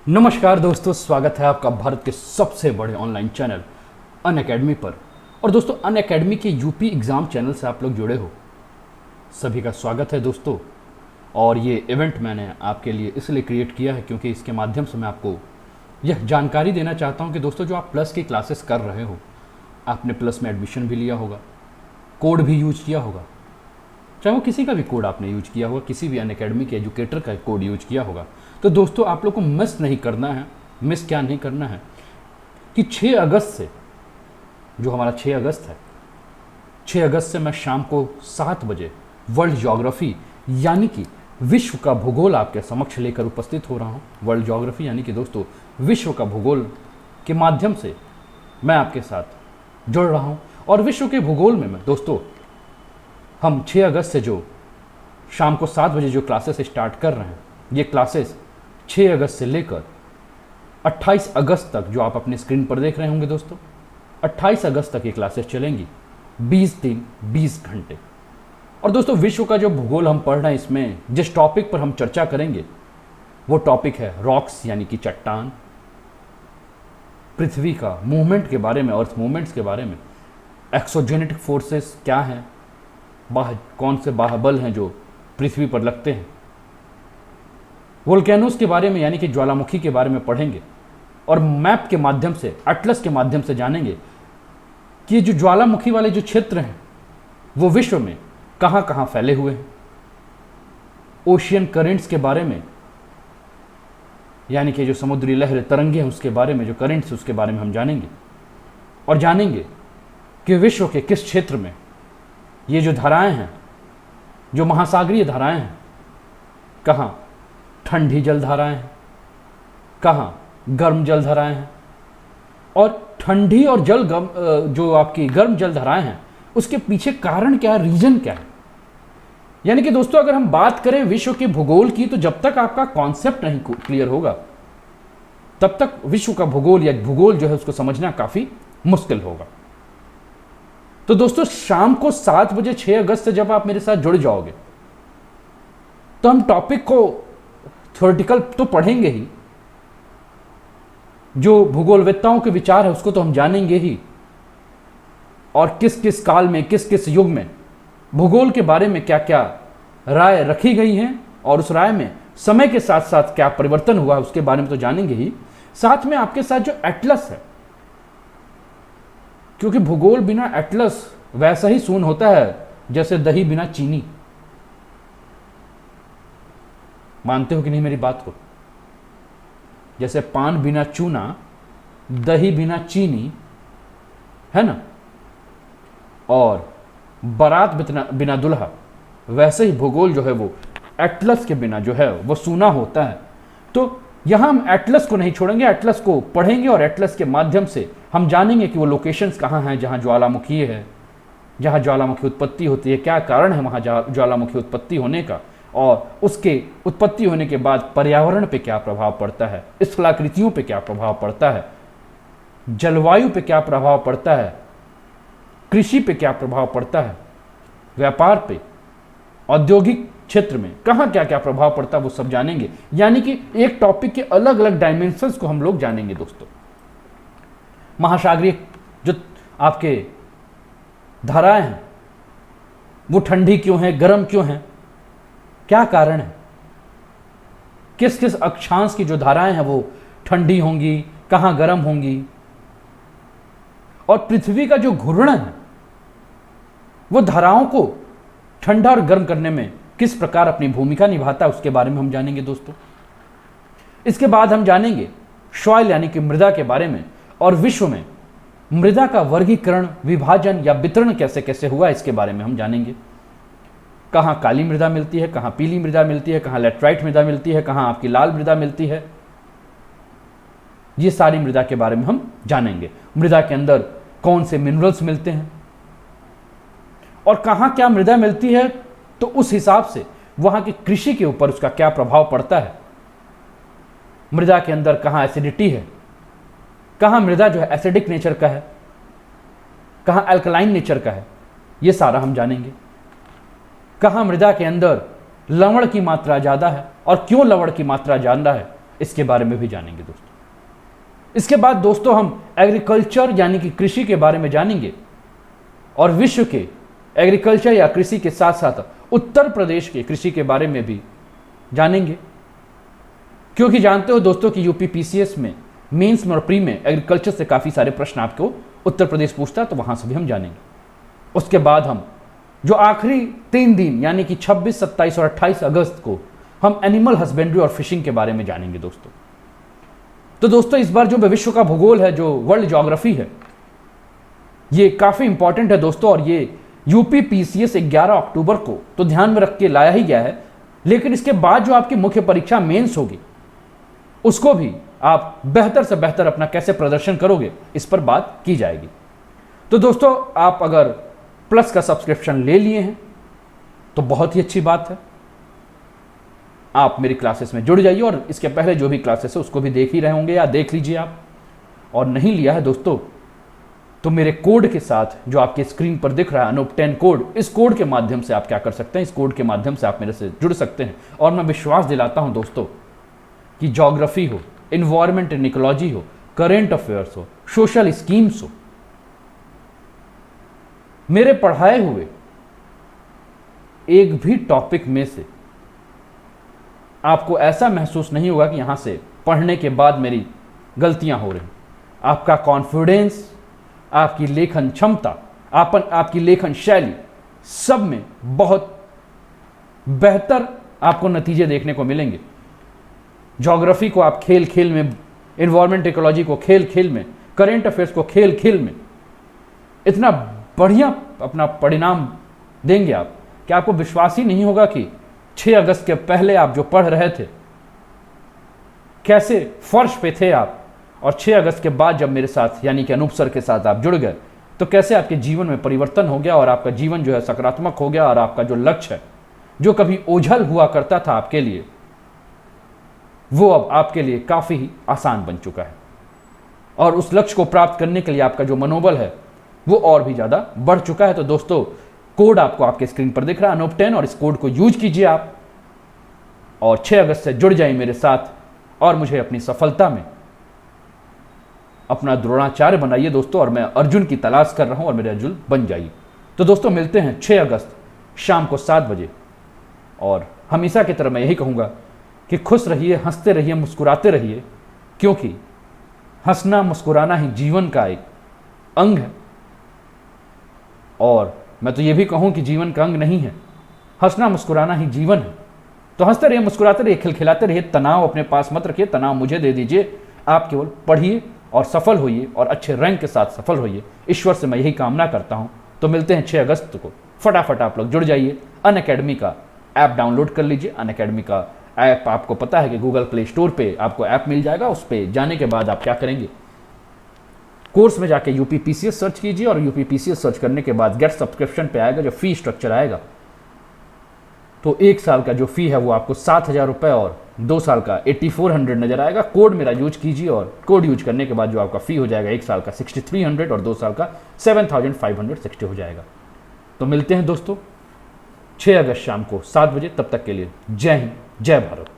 नमस्कार दोस्तों, स्वागत है आपका भारत के सबसे बड़े ऑनलाइन चैनल अनअकैडमी पर। और दोस्तों, अनअकैडमी के यूपी एग्ज़ाम चैनल से आप लोग जुड़े हो, सभी का स्वागत है दोस्तों। और ये इवेंट मैंने आपके लिए इसलिए क्रिएट किया है क्योंकि इसके माध्यम से मैं आपको यह जानकारी देना चाहता हूँ कि दोस्तों, जो आप प्लस की क्लासेस कर रहे हो, आपने प्लस में एडमिशन भी लिया होगा, कोड भी यूज किया होगा, चाहे वो किसी का भी कोड आपने यूज किया होगा, किसी भी अनअकैडमी के एजुकेटर का कोड यूज किया होगा, तो दोस्तों आप लोग को मिस नहीं करना है। मिस क्या नहीं करना है कि 6 अगस्त से, जो हमारा 6 अगस्त है, 6 अगस्त से मैं शाम को 7 बजे वर्ल्ड ज्योग्राफी यानी कि विश्व का भूगोल आपके समक्ष लेकर उपस्थित हो रहा हूँ। वर्ल्ड ज्योग्राफी यानी कि दोस्तों विश्व का भूगोल के माध्यम से मैं आपके साथ जुड़ रहा हूँ। और विश्व के भूगोल में मैं दोस्तों, हम 6 अगस्त से जो शाम को 7 बजे जो क्लासेस स्टार्ट कर रहे हैं, ये क्लासेस 6 अगस्त से लेकर 28 अगस्त तक, जो आप अपनी स्क्रीन पर देख रहे होंगे दोस्तों, 28 अगस्त तक ये क्लासेस चलेंगी, 20 दिन 20 घंटे। और दोस्तों, विश्व का जो भूगोल हम पढ़ रहे हैं, इसमें जिस टॉपिक पर हम चर्चा करेंगे वो टॉपिक है रॉक्स यानी कि चट्टान, पृथ्वी का मूवमेंट के बारे में, अर्थ मूवमेंट्स के बारे में, एक्सोजेनेटिक फोर्सेस क्या हैं, कौन से बाह्यबल हैं जो पृथ्वी पर लगते हैं, वोल्केनोस के बारे में यानी कि ज्वालामुखी के बारे में पढ़ेंगे। और मैप के माध्यम से, एटलस के माध्यम से जानेंगे कि जो ज्वालामुखी वाले जो क्षेत्र हैं वो विश्व में कहाँ कहाँ फैले हुए हैं। ओशियन करेंट्स के बारे में यानी कि जो समुद्री लहरें, तरंगे हैं, उसके बारे में, जो करेंट्स उसके बारे में हम जानेंगे। और जानेंगे कि विश्व के किस क्षेत्र में ये जो धाराएं हैं, जो महासागरीय धाराएं हैं, कहाँ ठंडी जल धाराएं हैं, कहाँ गर्म जल धाराएं हैं। और ठंडी और जो आपकी गर्म जल धाराएं हैं, उसके पीछे कारण क्या है, रीजन क्या है। यानी कि दोस्तों, अगर हम बात करें विश्व के भूगोल की, तो जब तक आपका कॉन्सेप्ट नहीं क्लियर होगा तब तक विश्व का भूगोल या भूगोल जो है उसको समझना काफी मुश्किल होगा। तो दोस्तों, शाम को 7 बजे 6 अगस्त से जब आप मेरे साथ जुड़ जाओगे तो हम टॉपिक को थ्योरेटिकल तो पढ़ेंगे ही, जो भूगोलवेत्ताओं के विचार है उसको तो हम जानेंगे ही, और किस किस काल में, किस किस युग में भूगोल के बारे में क्या क्या राय रखी गई हैं, और उस राय में समय के साथ साथ क्या परिवर्तन हुआ उसके बारे में तो जानेंगे ही। साथ में आपके साथ जो एटलस है, क्योंकि भूगोल बिना एटलस वैसा ही शून्य होता है जैसे दही बिना चीनी। मानते हो कि नहीं मेरी बात को? जैसे पान बिना चूना, दही बिना चीनी, है ना, और बारात बिना दुल्हा, वैसे ही भूगोल जो है वो एटलस के बिना जो है वो सूना होता है। तो यहां हम एटलस को नहीं छोड़ेंगे, एटलस को पढ़ेंगे, और एटलस के माध्यम से हम जानेंगे कि वो लोकेशंस कहाँ हैं जहां ज्वालामुखी है, जहां ज्वालामुखी उत्पत्ति होती है, क्या कारण है वहां ज्वालामुखी उत्पत्ति होने का, और उसके उत्पत्ति होने के बाद पर्यावरण पे क्या प्रभाव पड़ता है, स्थलाकृतियों पे क्या प्रभाव पड़ता है, जलवायु पे क्या प्रभाव पड़ता है, कृषि पे क्या प्रभाव पड़ता है, व्यापार पे, औद्योगिक क्षेत्र में कहाँ क्या क्या प्रभाव पड़ता है, वो सब जानेंगे। यानी कि एक टॉपिक के अलग अलग डायमेंशंस को हम लोग जानेंगे दोस्तों। महासागरीय जो आपके धाराएं हैं वो ठंडी क्यों है, गर्म क्यों है, क्या कारण है, किस किस अक्षांश की जो धाराएं हैं वो ठंडी होंगी, कहां गर्म होंगी, और पृथ्वी का जो घूर्णन है वो धाराओं को ठंडा और गर्म करने में किस प्रकार अपनी भूमिका निभाता है, उसके बारे में हम जानेंगे दोस्तों। इसके बाद हम जानेंगे सॉइल यानी कि मृदा के बारे में, और विश्व में मृदा का वर्गीकरण, विभाजन या वितरण कैसे कैसे हुआ, इसके बारे में हम जानेंगे। कहाँ काली मृदा मिलती है, कहाँ पीली मृदा मिलती है, कहाँ लैटराइट मृदा मिलती है, कहाँ आपकी लाल मृदा मिलती है, ये सारी मृदा के बारे में हम जानेंगे। मृदा के अंदर कौन से मिनरल्स मिलते हैं, और कहाँ क्या मृदा मिलती है, तो उस हिसाब से वहां की कृषि के ऊपर उसका क्या प्रभाव पड़ता है। मृदा के अंदर कहाँ एसिडिटी है, कहाँ मृदा जो है एसिडिक नेचर का है, कहाँ अल्कलाइन नेचर का है, ये सारा हम जानेंगे। कहाँ मृदा के अंदर लवण की मात्रा ज़्यादा है और क्यों लवण की मात्रा ज़्यादा है, इसके बारे में भी जानेंगे दोस्तों। इसके बाद दोस्तों हम एग्रीकल्चर यानी कि कृषि के बारे में जानेंगे और विश्व के एग्रीकल्चर या कृषि के साथ साथ उत्तर प्रदेश के कृषि के बारे में भी जानेंगे, क्योंकि जानते हो दोस्तों कि यूपी पीसीएस में मेंस में और प्री में एग्रीकल्चर से काफ़ी सारे प्रश्न आपको उत्तर प्रदेश पूछता है, तो वहाँ से भी हम जानेंगे। उसके बाद हम जो आखिरी 3 दिन यानी कि 26, 27 और 28 अगस्त को हम एनिमल हस्बेंड्री और फिशिंग के बारे में जानेंगे दोस्तों। तो दोस्तों इस बार जो विश्व का भूगोल है, जो वर्ल्ड ज्योग्राफी है, ये काफ़ी इंपॉर्टेंट है दोस्तों, और ये यूपी पीसीएस 11 अक्टूबर को तो ध्यान में रख के लाया ही गया है, लेकिन इसके बाद जो आपकी मुख्य परीक्षा मेंस होगी उसको भी आप बेहतर से बेहतर अपना कैसे प्रदर्शन करोगे इस पर बात की जाएगी। तो दोस्तों आप अगर प्लस का सब्सक्रिप्शन ले लिए हैं तो बहुत ही अच्छी बात है, आप मेरी क्लासेस में जुड़ जाइए और इसके पहले जो भी क्लासेस है उसको भी देख ही रहे होंगे या देख लीजिए आप। और नहीं लिया है दोस्तों तो मेरे कोड के साथ जो आपके स्क्रीन पर दिख रहा है अनूप 10 कोड, इस कोड के माध्यम से आप क्या कर सकते हैं, इस कोड के माध्यम से आप मेरे से जुड़ सकते हैं। और मैं विश्वास दिलाता हूं दोस्तों कि ज्योग्राफी हो, इन्वायरमेंट एंड इकोलॉजी हो, करेंट अफेयर्स हो, सोशल स्कीम्स हो, मेरे पढ़ाए हुए एक भी टॉपिक में से आपको ऐसा महसूस नहीं होगा कि यहां से पढ़ने के बाद मेरी गलतियां हो रही। आपका कॉन्फिडेंस, आपकी लेखन क्षमता, आपकी लेखन शैली, सब में बहुत बेहतर आपको नतीजे देखने को मिलेंगे। ज्योग्राफी को आप खेल खेल में, इन्वायरमेंट इकोलॉजी को खेल खेल में, करेंट अफेयर्स को खेल खेल में इतना बढ़िया अपना परिणाम देंगे आप कि आपको विश्वास ही नहीं होगा कि 6 अगस्त के पहले आप जो पढ़ रहे थे कैसे फर्श पे थे आप, और 6 अगस्त के बाद जब मेरे साथ यानी कि अनूप सर के साथ आप जुड़ गए तो कैसे आपके जीवन में परिवर्तन हो गया और आपका जीवन जो है सकारात्मक हो गया, और आपका जो लक्ष्य है, जो कभी ओझल हुआ करता था आपके लिए, वो अब आपके लिए काफ़ी ही आसान बन चुका है। और उस लक्ष्य को प्राप्त करने के लिए आपका जो मनोबल है वो और भी ज़्यादा बढ़ चुका है। तो दोस्तों कोड आपको आपके स्क्रीन पर दिख रहा है अनूप 10, और इस कोड को यूज कीजिए आप और 6 अगस्त से जुड़ जाइए मेरे साथ और मुझे अपनी सफलता में अपना द्रोणाचार्य बनाइए दोस्तों। और मैं अर्जुन की तलाश कर रहा हूं और मेरे अर्जुन बन जाइए। तो दोस्तों मिलते हैं 6 अगस्त शाम को 7 बजे, और हमेशा की तरह मैं यही कहूँगा कि खुश रहिए, हंसते रहिए, मुस्कुराते रहिए, क्योंकि हंसना मुस्कुराना ही जीवन का एक अंग है। और मैं तो ये भी कहूँ कि जीवन का अंग नहीं है, हंसना मुस्कुराना ही जीवन है। तो हंसते रहिए, मुस्कुराते रहिए, खिलखिलाते रहिए, तनाव अपने पास मत रखिए, तनाव मुझे दे दीजिए। आप केवल पढ़िए और सफल होइए और अच्छे रैंक के साथ सफल होइए, ईश्वर से मैं यही कामना करता हूँ। तो मिलते हैं 6 अगस्त को, फटाफट आप लोग जुड़ जाइए। अनअकैडमी का ऐप डाउनलोड कर लीजिए। अनअकैडमी का ऐप आपको पता है कि गूगल प्ले स्टोर पे आपको ऐप मिल जाएगा। उस पर जाने के बाद आप क्या करेंगे, कोर्स में जाके यूपी पीसीएस सर्च कीजिए, और यूपी पीसीएस सर्च करने के बाद गेट सब्सक्रिप्शन पे आएगा जो फी स्ट्रक्चर आएगा। तो 1 साल का जो फी है वो आपको 7,000 रुपये और 2 साल का 8400 नजर आएगा। कोड मेरा यूज कीजिए, और कोड यूज करने के बाद जो आपका फी हो जाएगा 1 साल का 6300 और 2 साल का 7560 हो जाएगा। तो मिलते हैं दोस्तों 6 अगस्त शाम को 7 बजे। तब तक के लिए जय हिंद, जय भारत।